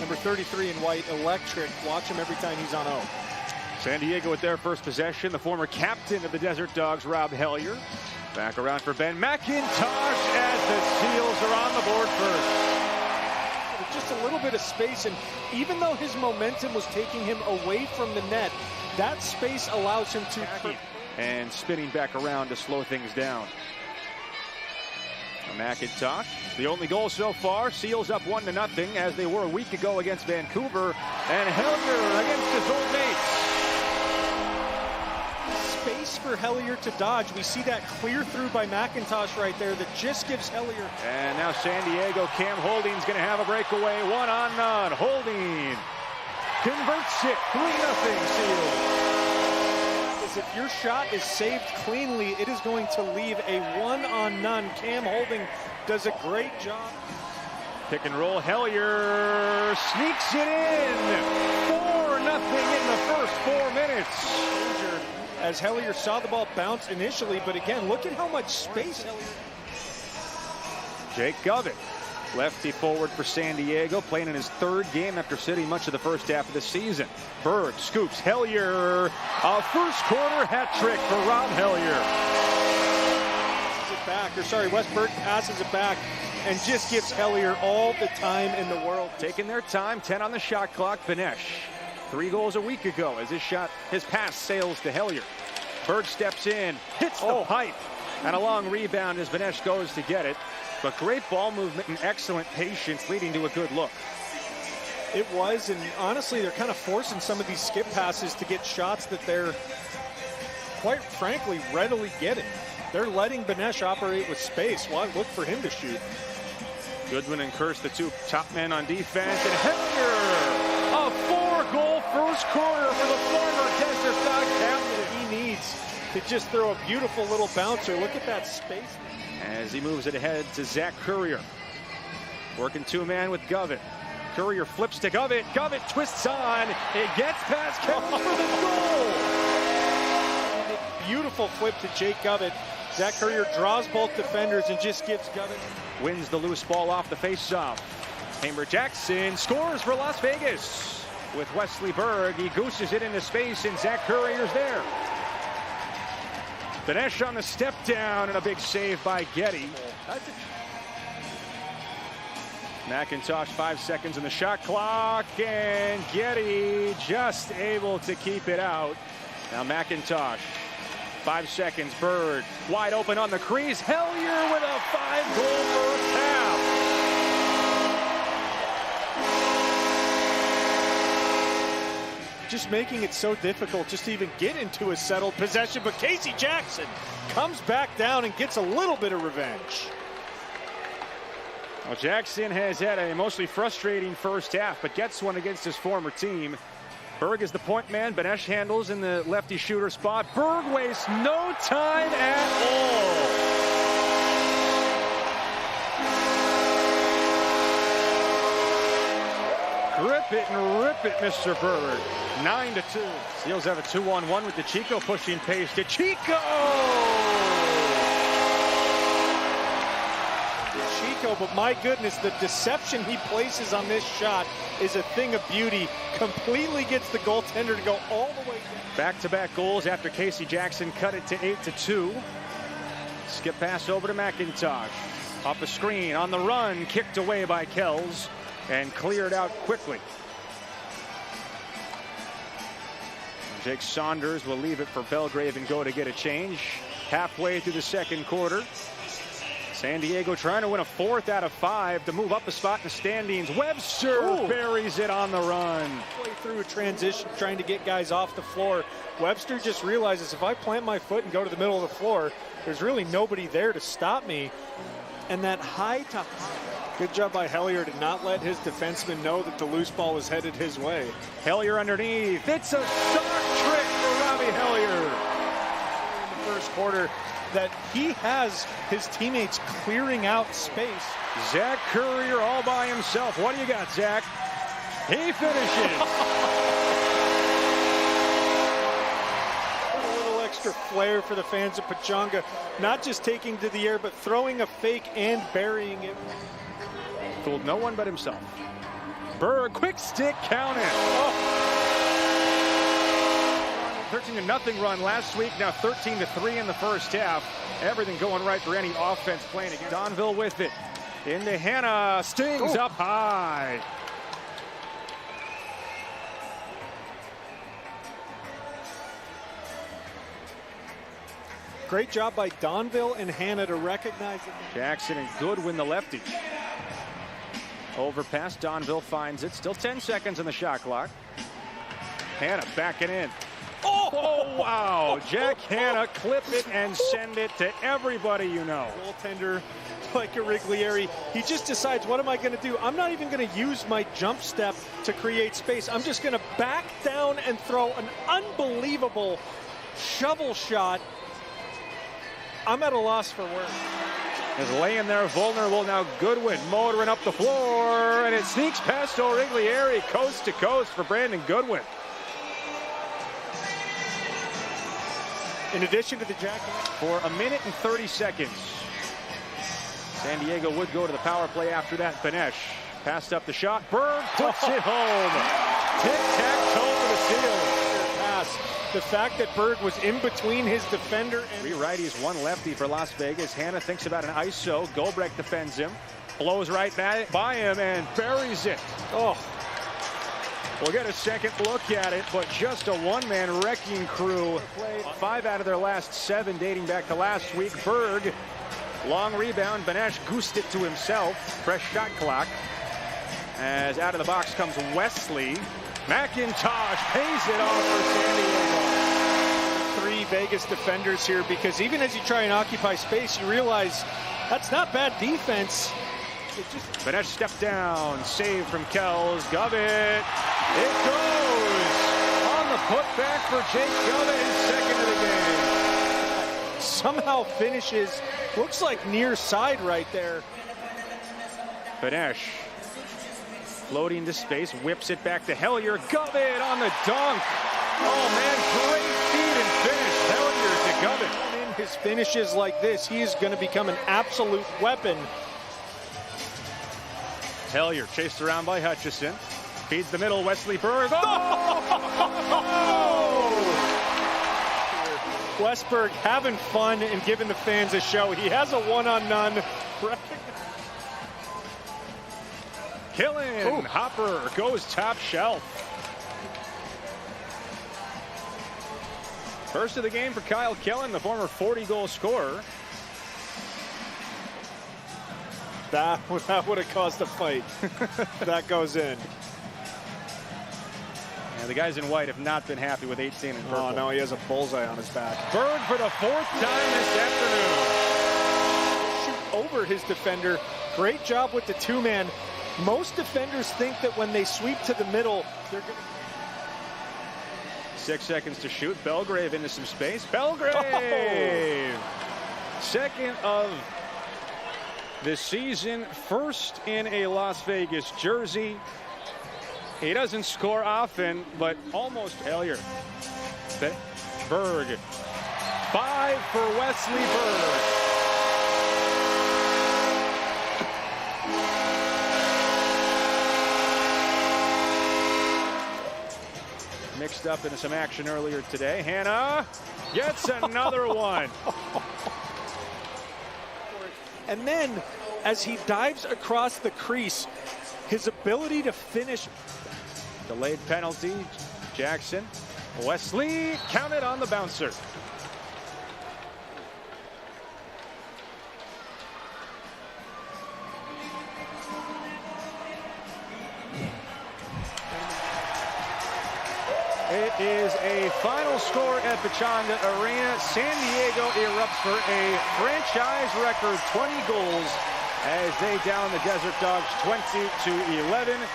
Number 33 in white, electric. Watch him every time he's on O. San Diego with their first possession. The former captain of the Desert Dogs, Rob Hellier. Back around for Ben McIntosh as the Seals are on the board first. Just a little bit of space, and even though his momentum was taking him away from the net, that space allows him to... And spinning back around to slow things down. McIntosh, the only goal so far. Seals up 1-0 as they were a week ago against Vancouver. And Hellier against his old mates. Space for Hellier to dodge. We see that clear through by McIntosh right there that just gives Hellier. And now San Diego, Cam Holding's going to have a breakaway. 1-on-none. Holding converts it. 3-0 Seals. If your shot is saved cleanly, it is going to leave a 1-on-none. Cam Holding does a great job. Pick and roll. Hellier sneaks it in. 4-0 in the first 4 minutes. As Hellier saw the ball bounce initially, but again, look at how much space Hellier. Jake Govett, lefty forward for San Diego, playing in his 3rd game after sitting much of the first half of the season. Berg scoops Hellier. A first quarter hat trick for Rob Hellier. Passes it back, or sorry, Wes Berg passes it back and just gives Hellier all the time in the world. Taking their time, 10 on the shot clock. Benesh, 3 goals a week ago as his pass sails to Hellier. Berg steps in, hits the pipe, and a long rebound as Benesh goes to get it. But great ball movement and excellent patience leading to a good look. It was, and honestly, they're kind of forcing some of these skip passes to get shots that they're, quite frankly, readily getting. They're letting Benesh operate with space. Well, look for him to shoot. Goodwin and Kurse, the 2 top men on defense, and Hellier, a 4-goal first quarter for the former Desert Dog captain. He needs to just throw a beautiful little bouncer. Look at that space. As he moves it ahead to Zach Currier. Working 2-man with Govett. Currier flips to Govett. Govett twists on. It gets past Kevin for the goal. Beautiful flip to Jake Govett. Zach Currier draws both defenders and just gives Govett. Wins the loose ball off the faceoff. Hamer Jackson scores for Las Vegas. With Wesley Berg, he gooses it into space, and Zach Currier's there. Benesh on the step down, and a big save by Getty. McIntosh, 5 seconds in the shot clock, and Getty just able to keep it out. Now McIntosh, 5 seconds, Bird wide open on the crease. Hellier with a 5-goal first half. Just making it so difficult just to even get into a settled possession, but Casey Jackson comes back down and gets a little bit of revenge. Well, Jackson has had a mostly frustrating first half, but gets one against his former team. Berg is the point man. Benesh handles in the lefty shooter spot. Berg wastes no time at all. Grip it and rip it, Mr. Berg. 9-2. Seals have a 2-on-1 with DeChico pushing pace. DeChico! But my goodness, the deception he places on this shot is a thing of beauty. Completely gets the goaltender to go all the way down. Back-to-back goals after Casey Jackson cut it to 8-2. Skip pass over to McIntosh. Off the screen, on the run, kicked away by Kells and cleared out quickly. Jake Saunders will leave it for Belgrave and go to get a change. Halfway through the second quarter. San Diego trying to win a 4th out of 5 to move up a spot in the standings. Webster buries it on the run. Play through a transition, trying to get guys off the floor. Webster just realizes if I plant my foot and go to the middle of the floor, there's really nobody there to stop me. And that high to high. Good job by Hellier to not let his defenseman know that the loose ball was headed his way. Hellier underneath. It's a stock trick for Robbie Hellier. In the first quarter, that he has his teammates clearing out space. Zach Currier all by himself. What do you got, Zach? He finishes. A little extra flair for the fans of Pechanga. Not just taking to the air, but throwing a fake and burying it. Fooled no one but himself. Berg, quick stick, count it. Oh. 13-0 run last week, now 13-3 in the first half. Everything going right for any offense playing against Donville with it. Into Hannah, stings up high. Great job by Donville and Hannah to recognize it. Jackson and Goodwin, the lefty. Overpass, Donville finds it. Still 10 seconds on the shot clock. Hannah backing in. Oh, wow. Jack Hannah, clip it and send it to everybody you know. Goaltender like Riglieri, he just decides, what am I going to do? I'm not even going to use my jump step to create space. I'm just going to back down and throw an unbelievable shovel shot. I'm at a loss for words. Is laying there vulnerable. Now Goodwin motoring up the floor, and it sneaks past Riglieri coast to coast for Brandon Goodwin. In addition to the jack for a minute and 30 seconds. San Diego would go to the power play after that. Benesh passed up the shot. Berg puts it home. Tic-tac-toe for the seal. Pass. The fact that Berg was in between his defender and... 3 righties, 1 lefty for Las Vegas. Hannah thinks about an ISO. Goldbrecht defends him. Blows right by him and buries it. Oh. We'll get a second look at it, but just a one-man wrecking crew. 5 out of their last 7 dating back to last week. Berg, long rebound. Benesh goosed it to himself. Fresh shot clock. As out of the box comes Wesley. McIntosh pays it off for San Diego. 3 Vegas defenders here, because even as you try and occupy space, you realize that's not bad defense. Benesh step down, save from Kells. Govett. It goes on the putback for Jake Govett, his second of the game. Somehow finishes, looks like near side right there. Benesh floating to space, whips it back to Hellier. Govett on the dunk. Oh man, great feed and finish. Hellier to Govett. In his finishes like this, he is going to become an absolute weapon. Hellier chased around by Hutchison. Feeds the middle, Wesley Berg. Oh! Westberg having fun and giving the fans a show. He has a one-on-none. Killen. Hopper goes top shelf. First of the game for Kyle Killen, the former 40-goal scorer. That would have caused a fight. That goes in. And the guys in white have not been happy with 18 and purple. Oh, no, he has a bullseye on his back. Berg for the 4th time this afternoon. Shoot over his defender. Great job with the 2-man. Most defenders think that when they sweep to the middle, they're going to... 6 seconds to shoot. Belgrave into some space. Belgrave! Second of the season, first in a Las Vegas jersey. He doesn't score often, but almost Hellier. Berg. 5 for Wesley Berg. Mixed up into some action earlier today. Hannah gets another one. And then, as he dives across the crease, his ability to finish. Delayed penalty. Jackson. Wesley counted on the bouncer. It is a final score at Pechanga Arena. San Diego erupts for a franchise record 20 goals as they down the Desert Dogs 20-11.